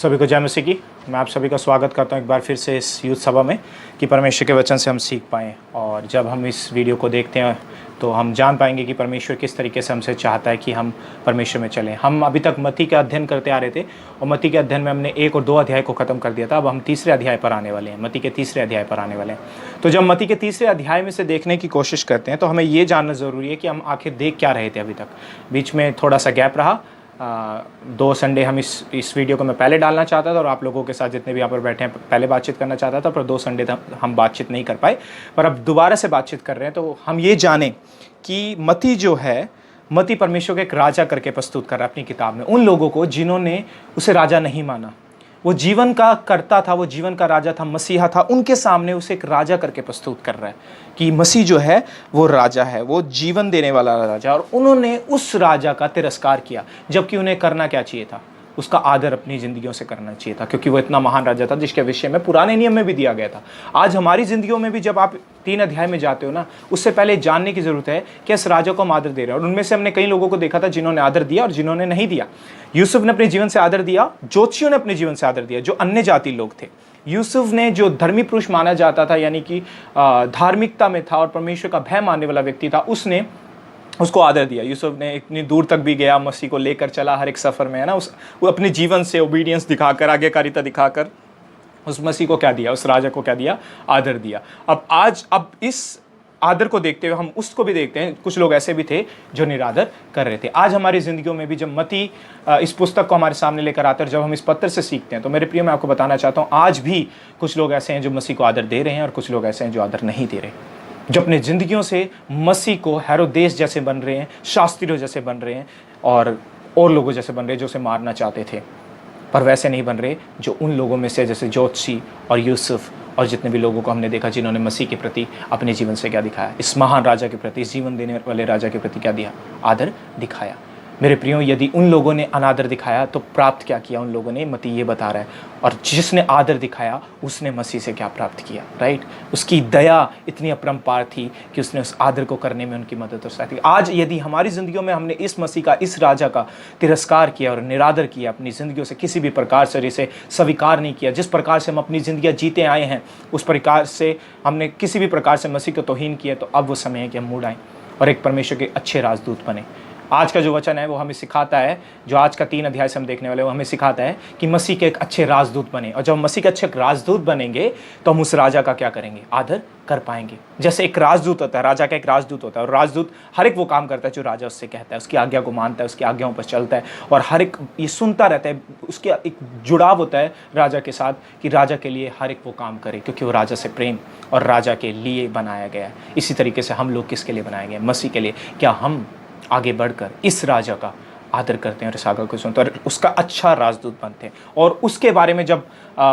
सभी को जय मसीह की। मैं आप सभी का स्वागत करता हूं एक बार फिर से इस यूथ सभा में कि परमेश्वर के वचन से हम सीख पाएँ। और जब हम इस वीडियो को देखते हैं तो हम जान पाएंगे कि परमेश्वर किस तरीके से हमसे चाहता है कि हम परमेश्वर में चलें। हम अभी तक मत्ती का अध्ययन करते आ रहे थे और मत्ती के अध्ययन में हमने 1 और 2 अध्याय को ख़त्म कर दिया था। अब हम तीसरे अध्याय पर आने वाले हैं, मत्ती के तीसरे अध्याय पर आने वाले हैं। तो जब मत्ती के तीसरे अध्याय में से देखने की कोशिश करते हैं तो हमें ये जानना ज़रूरी है कि हम आखिर देख क्या रहे थे अभी तक। बीच में थोड़ा सा गैप रहा। 2 संडे हम इस वीडियो को मैं पहले डालना चाहता था और आप लोगों के साथ जितने भी यहाँ पर बैठे हैं पहले बातचीत करना चाहता था, पर 2 संडे हम बातचीत नहीं कर पाए। पर अब दोबारा से बातचीत कर रहे हैं तो हम ये जानें कि मत्ती जो है, मत्ती परमेश्वर को एक राजा करके प्रस्तुत कर रहा है अपनी किताब में उन लोगों को जिन्होंने उसे राजा नहीं माना। वो जीवन का कर्ता था, वो जीवन का राजा था, मसीहा था। उनके सामने उसे एक राजा करके प्रस्तुत कर रहा है कि मसीह जो है वो राजा है, वो जीवन देने वाला राजा। और उन्होंने उस राजा का तिरस्कार किया, जबकि उन्हें करना क्या चाहिए था? उसका आदर अपनी ज़िंदगियों से करना चाहिए था, क्योंकि वो इतना महान राजा था जिसके विषय में पुराने नियम में भी दिया गया था। आज हमारी ज़िंदगियों में भी जब आप 3 अध्याय में जाते हो ना, उससे पहले जानने की ज़रूरत है कि इस राजा को हम आदर दे रहे हैं। और उनमें से हमने कई लोगों को देखा था जिन्होंने आदर दिया और जिन्होंने नहीं दिया। यूसुफ ने अपने जीवन से आदर दिया, ज्योतिषियों ने अपने जीवन से आदर दिया, जो अन्य जाति लोग थे। यूसुफ ने, जो धर्मी पुरुष माना जाता था, यानी कि धार्मिकता में था और परमेश्वर का भय मानने वाला व्यक्ति था, उसने उसको आदर दिया। यूसुफ ने इतनी दूर तक भी गया, मसीह को लेकर चला हर एक सफ़र में, है ना। वो अपने जीवन से ओबीडियंस दिखाकर, आज्ञाकारिता दिखाकर उस मसीह को क्या दिया, उस राजा को क्या दिया? आदर दिया। अब इस आदर को देखते हुए हम उसको भी देखते हैं। कुछ लोग ऐसे भी थे जो निरादर कर रहे थे। आज हमारी ज़िंदगियों में भी जब मत्ती इस पुस्तक को हमारे सामने लेकर आते हैं और जब हम इस पत्र से सीखते हैं, तो मेरे प्रिय, मैं आपको बताना चाहता हूँ, आज भी कुछ लोग ऐसे हैं जो मसीह को आदर दे रहे हैं और कुछ लोग ऐसे हैं जो आदर नहीं दे रहे, जो अपने ज़िंदगियों से मसीह को हेरोदेस जैसे बन रहे हैं, शास्त्रियों जैसे बन रहे हैं और लोगों जैसे बन रहे हैं जो उसे मारना चाहते थे, पर वैसे नहीं बन रहे जो उन लोगों में से, जैसे ज्योतिषी और यूसुफ और जितने भी लोगों को हमने देखा जिन्होंने मसीह के प्रति अपने जीवन से क्या दिखाया, इस महान राजा के प्रति, इस जीवन देने वाले राजा के प्रति क्या दिया? आदर दिखाया। मेरे प्रियो, यदि उन लोगों ने अनादर दिखाया तो प्राप्त क्या किया उन लोगों ने? मत्ती ये बता रहा है। और जिसने आदर दिखाया उसने मसीह से क्या प्राप्त किया? राइट। उसकी दया इतनी अपरंपार थी कि उसने उस आदर को करने में उनकी मदद और सहायता की। आज यदि हमारी ज़िंदगियों में हमने इस मसीह का, इस राजा का तिरस्कार किया और निरादर किया, अपनी ज़िंदगियों से किसी भी प्रकार से इसे स्वीकार नहीं किया, जिस प्रकार से हम अपनी ज़िंदगियाँ जीते आए हैं उस प्रकार से हमने किसी भी प्रकार से मसीह को तौहीन किया, तो अब वो समय है कि हम मुड़ आएँ और एक परमेश्वर के अच्छे राजदूत बने। आज का जो वचन है वो हमें सिखाता है, जो आज का 3 अध्याय से हम देखने वाले, वो हमें सिखाता है कि मसीह के एक अच्छे राजदूत बने। और जब मसीह के अच्छे राजदूत बनेंगे तो हम उस राजा का क्या करेंगे? आदर कर पाएंगे। जैसे एक राजदूत होता है, राजा का एक राजदूत होता है, और राजदूत हर एक वो काम करता है जो राजा उससे कहता है, उसकी आज्ञा को मानता है, उसकी आज्ञाओं पर चलता है और हर एक ये सुनता रहता है। उसके एक जुड़ाव होता है राजा के साथ कि राजा के लिए हर एक वो काम करे, क्योंकि वो राजा से प्रेम और राजा के लिए बनाया गया है। इसी तरीके से हम लोग किसके लिए बनाए गए? मसीह के लिए। क्या हम आगे बढ़कर इस राजा का आदर करते हैं और इस आज्ञा को सुनते हैं और उसका अच्छा राजदूत बनते हैं? और उसके बारे में जब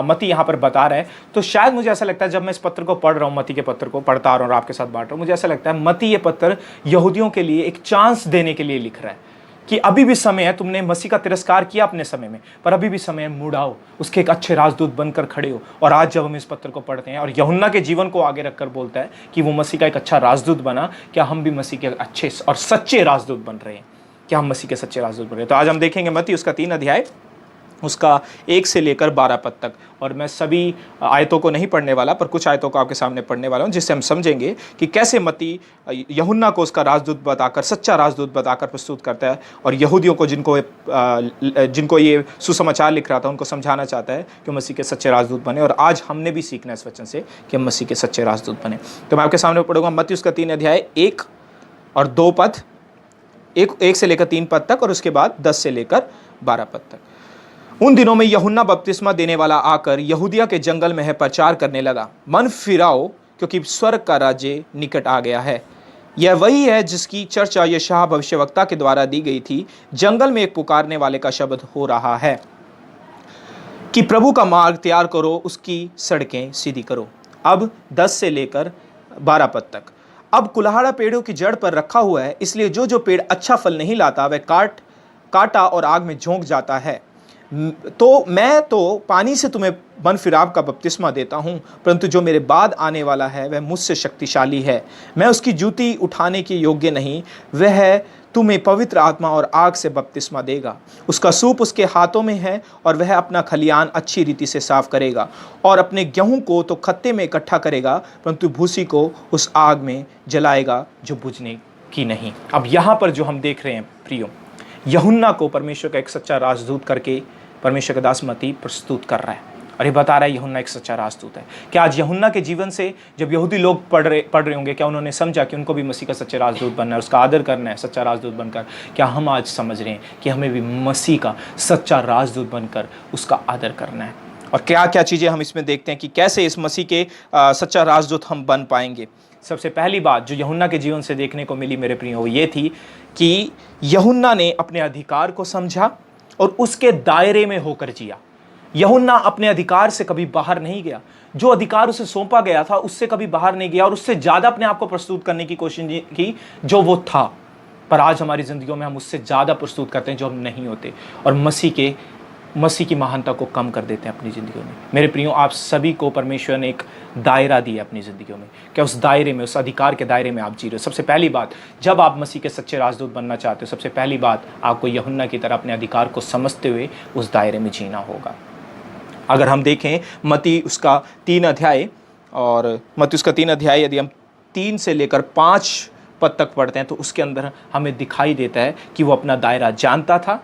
मत्ती यहाँ पर बता रहा है, तो शायद मुझे ऐसा लगता है, जब मैं इस पत्र को पढ़ रहा हूँ, मत्ती के पत्र को पढ़ता आ रहा हूँ और आपके साथ बांट रहा हूँ, मुझे ऐसा लगता है मत्ती ये पत्र यहूदियों के लिए एक चांस देने के लिए लिख रहा है कि अभी भी समय है, तुमने मसीह का तिरस्कार किया अपने समय में, पर अभी भी समय है, मुड़ आओ, उसके एक अच्छे राजदूत बनकर खड़े हो। और आज जब हम इस पत्र को पढ़ते हैं और यूहन्ना के जीवन को आगे रखकर बोलता है कि वो मसीह का एक अच्छा राजदूत बना, क्या हम भी मसीह के अच्छे और सच्चे राजदूत बन रहे हैं? क्या हम मसीह के सच्चे राजदूत बन रहे हैं? तो आज हम देखेंगे मत्ती उसका 3 अध्याय, उसका 1 से लेकर 12 पद तक। और मैं सभी आयतों को नहीं पढ़ने वाला, पर कुछ आयतों को आपके सामने पढ़ने वाला हूँ, जिससे हम समझेंगे कि कैसे मत्ती यूहन्ना को उसका राजदूत बताकर, सच्चा राजदूत बताकर प्रस्तुत करता है और यहूदियों को जिनको ये सुसमाचार लिख रहा था उनको समझाना चाहता है कि मसीह के सच्चे राजदूत बने। और आज हमने भी सीखना है इस वचन से कि हम मसीह के सच्चे राजदूत बने। तो मैं आपके सामने पढ़ूंगा मत्ती उसका 3 अध्याय 1 और 2 पद, 1 से लेकर 3 पद तक, और उसके बाद 10 से लेकर 12 पद तक। उन दिनों में यूहन्ना बपतिस्मा देने वाला आकर यहूदिया के जंगल में प्रचार करने लगा, मन फिराओ, क्योंकि स्वर्ग का राज्य निकट आ गया है। यह वही है जिसकी चर्चा यशायाह भविष्यवक्ता के द्वारा दी गई थी, जंगल में एक पुकारने वाले का शब्द हो रहा है कि प्रभु का मार्ग तैयार करो, उसकी सड़कें सीधी करो। अब 10 से लेकर 12 पद तक। अब कुल्हाड़ा पेड़ों की जड़ पर रखा हुआ है, इसलिए जो पेड़ अच्छा फल नहीं लाता वह काटा और आग में झोंक जाता है। तो मैं तो पानी से तुम्हें मन फिराव का बपतिस्मा देता हूँ, परंतु जो मेरे बाद आने वाला है वह मुझसे शक्तिशाली है। मैं उसकी जूती उठाने के योग्य नहीं। वह तुम्हें पवित्र आत्मा और आग से बपतिस्मा देगा। उसका सूप उसके हाथों में है और वह अपना खलियान अच्छी रीति से साफ करेगा और अपने गेहूं को तो खत्ते में इकट्ठा करेगा, परंतु भूसी को उस आग में जलाएगा जो बुझने की नहीं। अब यहाँ पर जो हम देख रहे हैं प्रियो, यूहन्ना को परमेश्वर का एक सच्चा राजदूत करके परमेश्वर का दास मत्ती प्रस्तुत कर रहा है और ये बता रहा है यूहन्ना एक सच्चा राजदूत है। क्या आज यूहन्ना के जीवन से जब यहूदी लोग पढ़ रहे होंगे, क्या उन्होंने समझा कि उनको भी मसीह का सच्चे राजदूत बनना है, उसका आदर करना है सच्चा राजदूत बनकर? क्या हम आज समझ रहे हैं कि हमें भी मसीह का सच्चा राजदूत बनकर उसका आदर करना है? और क्या क्या चीज़ें हम इसमें देखते हैं कि कैसे इस मसीह के सच्चा राजदूत हम बन पाएंगे। सबसे पहली बात जो यूहन्ना के जीवन से देखने को मिली मेरे प्रियो, वो ये थी कि यूहन्ना ने अपने अधिकार को समझा और उसके दायरे में होकर जिया। यूहन्ना अपने अधिकार से कभी बाहर नहीं गया। जो अधिकार उसे सौंपा गया था उससे कभी बाहर नहीं गया और उससे ज़्यादा अपने आप को प्रस्तुत करने की कोशिश की जो वो था। पर आज हमारी ज़िंदगियों में हम उससे ज़्यादा प्रस्तुत करते हैं जो हम नहीं होते, और मसीह की महानता को कम कर देते हैं अपनी ज़िंदगियों में। मेरे प्रियो, आप सभी को परमेश्वर ने एक दायरा दिया अपनी ज़िंदगियों में। क्या उस दायरे में, उस अधिकार के दायरे में आप जी रहे हो? सबसे पहली बात, जब आप मसीह के सच्चे राजदूत बनना चाहते हो, सबसे पहली बात आपको यूहन्ना की तरह अपने अधिकार को समझते हुए उस दायरे में जीना होगा। अगर हम देखें मत्ती उसका 3 अध्याय, और मत्ती उसका 3 अध्याय यदि हम 3 से लेकर 5 पद तक पढ़ते हैं तो उसके अंदर हमें दिखाई देता है कि वो अपना दायरा जानता था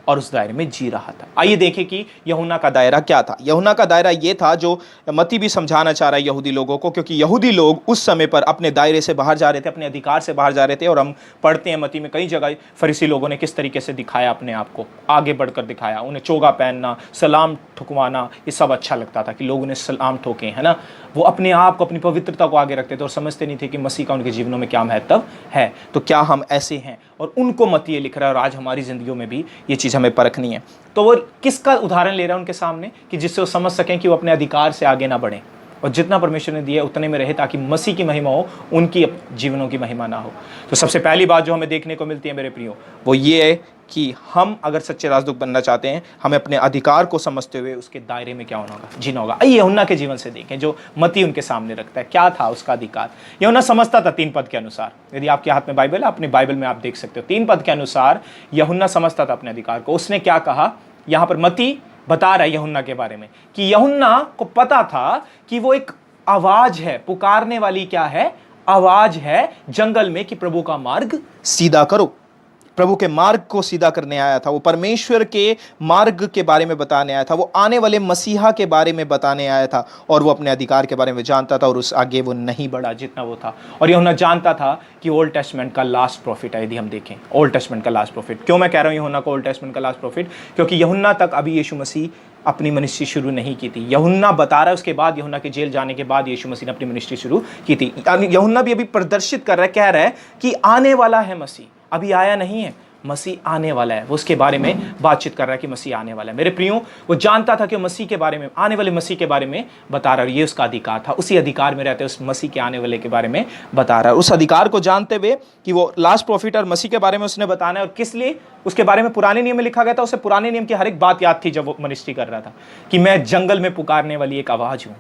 और उस दायरे में जी रहा था। आइए देखें कि यूहन्ना का दायरा क्या था। यूहन्ना का दायरा ये था जो मत्ती भी समझाना चाह रहा है यहूदी लोगों को, क्योंकि यहूदी लोग उस समय पर अपने दायरे से बाहर जा रहे थे, अपने अधिकार से बाहर जा रहे थे। और हम पढ़ते हैं मत्ती में कई जगह फरीसी लोगों ने किस तरीके से दिखाया, अपने आप को आगे बढ़कर दिखाया। उन्हें चोगा पहनना, सलाम ठुकवाना, ये सब अच्छा लगता था कि लोग उन्हें सलाम ठोकें, है ना। वो अपने आप को, अपनी पवित्रता को आगे रखते थे और समझते नहीं थे कि मसीह का उनके जीवनों में क्या महत्व है। तो क्या हम ऐसे हैं? और उनको मत्ती ये लिख रहा है और आज हमारी जिंदगियों में भी ये चीज़ हमें परखनी है। तो वो किसका उदाहरण ले रहा है उनके सामने, कि जिससे वो समझ सकें कि वो अपने अधिकार से आगे ना बढ़ें और जितना परमेश्वर ने दिया उतने में रहे, ताकि मसीह की महिमा हो, उनकी जीवनों की महिमा ना हो। तो सबसे पहली बात जो हमें देखने को मिलती है मेरे प्रियो, वो ये है कि हम अगर सच्चे राजदूत बनना चाहते हैं, हमें अपने अधिकार को समझते हुए उसके दायरे में क्या होना होगा, जीना होगा। आइए यूहन्ना के जीवन से देखें जो मत्ती उनके सामने रखता है। क्या था उसका अधिकार? यूहन्ना समझता था 3 पद के अनुसार। यदि आपके हाथ में बाइबल है, अपनी बाइबल में आप देख सकते हो, 3 पद के अनुसार यूहन्ना समझता था अपने अधिकार को। उसने क्या कहा, यहाँ पर मत्ती बता रहा है यूहन्ना के बारे में कि यूहन्ना को पता था कि वो एक आवाज है, पुकारने वाली क्या है, आवाज है जंगल में कि प्रभु का मार्ग सीधा करो। प्रभु के मार्ग को सीधा करने आया था। वो परमेश्वर के मार्ग के बारे में बताने आया था। वो आने वाले मसीहा के बारे में बताने आया था और वो अपने अधिकार के बारे में जानता था और उस आगे वो नहीं बढ़ा जितना वो था। और यूहन्ना जानता था कि ओल्ड टेस्टमेंट का लास्ट प्रॉफिट है। यदि हम देखें ओल्ड टेस्टमेंट का लास्ट प्रॉफिट, क्यों मैं कह रहा हूँ यूहन्ना को ओल्ड टेस्टमेंट का लास्ट प्रॉफिट, क्योंकि यूहन्ना तक अभी यीशु मसीह अपनी मिनिस्ट्री शुरू नहीं की थी। यूहन्ना बता रहा है, उसके बाद यूहन्ना के जेल जाने के बाद यीशु मसीह ने अपनी मिनिस्ट्री शुरू की थी। यूहन्ना भी अभी प्रदर्शित कर रहा है, कह रहा है कि आने वाला है मसीह, अभी आया नहीं है, मसीह आने वाला है। वो उसके बारे में बातचीत कर रहा है कि मसीह आने वाला है। मेरे प्रियो, वो जानता था कि मसीह के बारे में, आने वाले मसीह के बारे में बता रहा है। ये उसका अधिकार था, उसी अधिकार में रहते उस मसीह के आने वाले के बारे में बता रहा है। उस अधिकार को जानते हुए कि वो लास्ट प्रॉफिट और मसीह के बारे में उसने बताना है। और किस लिए? उसके बारे में पुराने नियम में लिखा गया था। उसे पुराने नियम की हर एक बात याद थी जब वो मिनिस्ट्री कर रहा था, कि मैं जंगल में पुकारने वाली एक आवाज हूँ,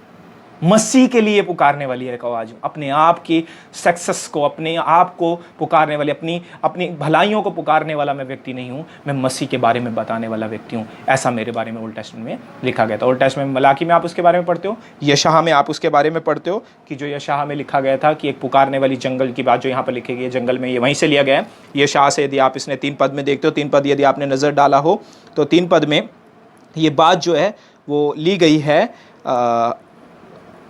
मसीह के लिए पुकारने वाली एक आवाज हूं। अपने आप की सक्सेस को, अपने आप को पुकारने वाली, अपनी भलाइयों को पुकारने वाला मैं व्यक्ति नहीं हूं, मैं मसीह के बारे में बताने वाला व्यक्ति हूं। ऐसा मेरे बारे में ओल्ड टेस्टमेंट में लिखा गया था। ओल्ड टेस्टमेंट में मलाकी में आप उसके बारे में पढ़ते हो, यशायाह में आप उसके बारे में पढ़ते हो कि जो यशायाह में लिखा गया था कि एक पुकारने वाली जंगल की बात जो यहाँ पर लिखी गई है, जंगल में, ये वहीं से लिया गया है यशायाह से। यदि आप इसने 3 पद में देखते हो, 3 पद यदि आपने नजर डाला हो तो 3 पद में ये बात जो है वो ली गई है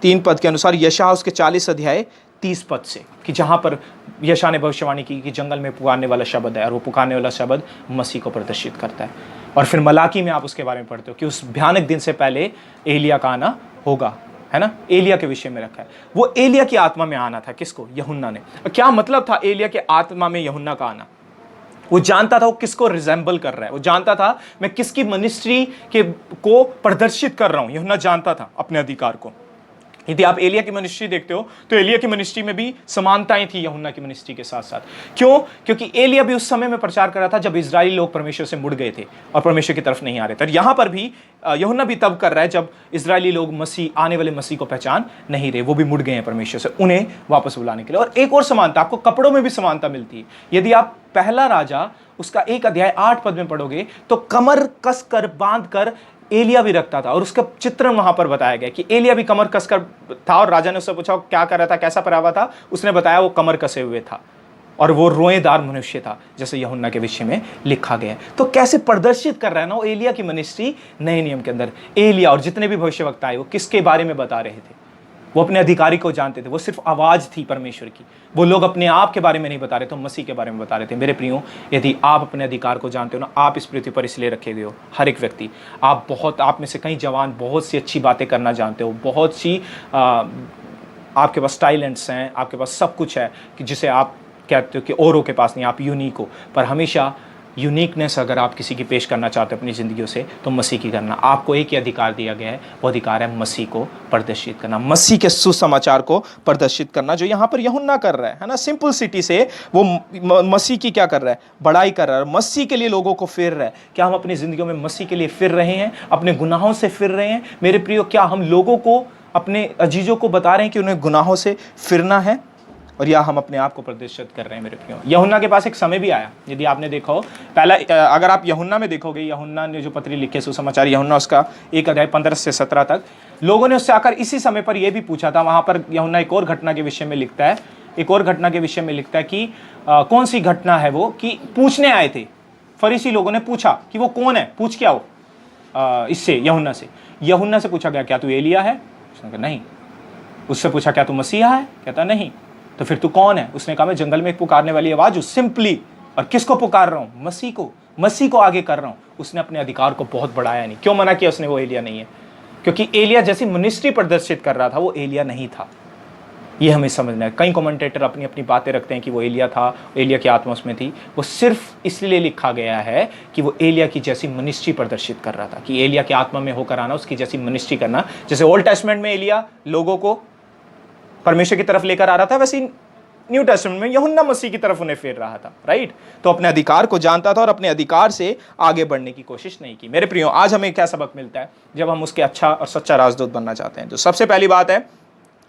3 पद के अनुसार यशायाह उसके 40 अध्याय 30 पद से, कि जहाँ पर यशायाह ने भविष्यवाणी की कि जंगल में पुकारने वाला शब्द है, और वो पुकारने वाला शब्द मसीह को प्रदर्शित करता है। और फिर मलाकी में आप उसके बारे में पढ़ते हो कि उस भयानक दिन से पहले एलिया का आना होगा, है ना। एलिया के विषय में रखा है। वो एलिया की आत्मा में आना था। किसको? यूहन्ना ने। क्या मतलब था एलिया के आत्मा में यूहन्ना का आना? वो जानता था वो किसको रिजेंबल कर रहा है, वो जानता था मैं किसकी मिनिस्ट्री के को प्रदर्शित कर रहा हूं। यूहन्ना जानता था अपने अधिकार को। यदि आप एलिया की मिनिस्ट्री देखते हो तो एलिया की मिनिस्ट्री में भी समानताएं थी यूहन्ना की मिनिस्ट्री के साथ साथ। क्यों? क्योंकि एलिया भी उस समय में प्रचार कर रहा था जब इजरायली लोग परमेश्वर से मुड़ गए थे और परमेश्वर की तरफ नहीं आ रहे थे। और यहां पर भी यूहन्ना भी तब कर रहा है जब इजरायली लोग मसीह, आने वाले मसीह को पहचान नहीं रहे, वो भी मुड़ गए हैं परमेश्वर से, उन्हें वापस बुलाने के लिए। और एक और समानता, आपको कपड़ों में भी समानता मिलती है। यदि आप पहला राजा उसका 1 अध्याय 8 पद में पढ़ोगे तो कमर कस कर बांध कर एलिया भी रखता था, और उसका चित्रण वहां पर बताया गया कि एलिया भी कमर कसकर था। और राजा ने उससे पूछा क्या कर रहा था, कैसा पहनावा था, उसने बताया वो कमर कसे हुए था और वो रोएदार मनुष्य था, जैसे यूहन्ना के विषय में लिखा गया है। तो कैसे प्रदर्शित कर रहा है ना वो एलिया की मिनिस्ट्री नए नियम के अंदर। एलिया और जितने भी भविष्यवक्ता आए वो किसके बारे में बता रहे थे? वो अपने अधिकारी को जानते थे, वो सिर्फ आवाज थी परमेश्वर की। वो लोग अपने आप के बारे में नहीं बता रहे थे, मसीह के बारे में बता रहे थे। मेरे प्रियो, यदि आप अपने अधिकार को जानते हो ना, आप इस पृथ्वी पर इसलिए रखे गए हो, हर एक व्यक्ति, आप में से कई जवान बहुत सी अच्छी बातें करना जानते हो, बहुत सी आपके पास टैलेंट्स हैं, आपके पास सब कुछ है कि जिसे आप कहते हो कि औरों के पास नहीं, आप यूनिक हो। पर हमेशा यूनिकनेस अगर आप किसी की पेश करना चाहते हो अपनी ज़िंदगियों से, तो मसीह की करना। आपको एक ही अधिकार दिया गया है, वो अधिकार है मसीह को प्रदर्शित करना, मसीह के सुसमाचार को प्रदर्शित करना, जो यहाँ पर यूहन्ना कर रहा है ना। सिंपल सिटी से वो मसीह की क्या कर रहा है? बड़ाई कर रहा है, मसीह के लिए लोगों को फिर रहा है। क्या हम अपनी ज़िंदगियों में मसीह के लिए फिर रहे हैं, अपने गुनाहों से फिर रहे हैं? मेरे प्रियो, क्या हम लोगों को, अपने अजीजों को बता रहे हैं कि उन्हें गुनाहों से फिरना है, और या हम अपने आप को प्रदर्शित कर रहे हैं? मेरे प्रियो, यूहन्ना के पास एक समय भी आया, यदि आपने देखा हो, पहला अगर आप यूहन्ना में देखोगे, यूहन्ना ने जो पत्री लिखे सुसमाचार, यूहन्ना उसका 1 अध्याय 15 से 17 तक, लोगों ने उससे आकर इसी समय पर यह भी पूछा था। वहां पर यूहन्ना एक और घटना के विषय में लिखता है, कि कौन सी घटना है वो, कि पूछने आए थे फरीसी लोगों ने पूछा कि वो कौन है, पूछ क्या हो इससे, यूहन्ना से पूछा गया क्या तू एलिया है? उसने कहा नहीं। उससे पूछा क्या तू मसीहा है? कहता नहीं। तो फिर तू कौन है? उसने कहा मैं जंगल में एक पुकारने वाली आवाज हूं, सिंपली। और किसको पुकार रहा हूं? मसीह को आगे कर रहा हूं। उसने अपने अधिकार को बहुत बढ़ाया नहीं। क्यों मना किया उसने? वो एलिया नहीं है, क्योंकि एलिया जैसी मिनिस्ट्री प्रदर्शित कर रहा था, वो एलिया नहीं था। ये हमें समझना है। कई कमेंटेटर अपनी अपनी बातें रखते हैं कि वो एलिया था, एलिया की आत्मा उसमें थी। वो सिर्फ इसलिए लिखा गया है कि वो एलिया की जैसी मिनिस्ट्री प्रदर्शित कर रहा था, कि एलिया की आत्मा में होकर आना, उसकी जैसी मिनिस्ट्री करना। जैसे ओल्ड टेस्टमेंट में एलिया लोगों को परमेश्वर की तरफ लेकर आ रहा था, वैसे न्यू टेस्टमेंट में यूहन्ना मसीह की तरफ उन्हें फेर रहा था, राइट? तो अपने अधिकार को जानता था और अपने अधिकार से आगे बढ़ने की कोशिश नहीं की। मेरे प्रियो, आज हमें क्या सबक मिलता है जब हम उसके अच्छा और सच्चा राजदूत बनना चाहते हैं? तो सबसे पहली बात है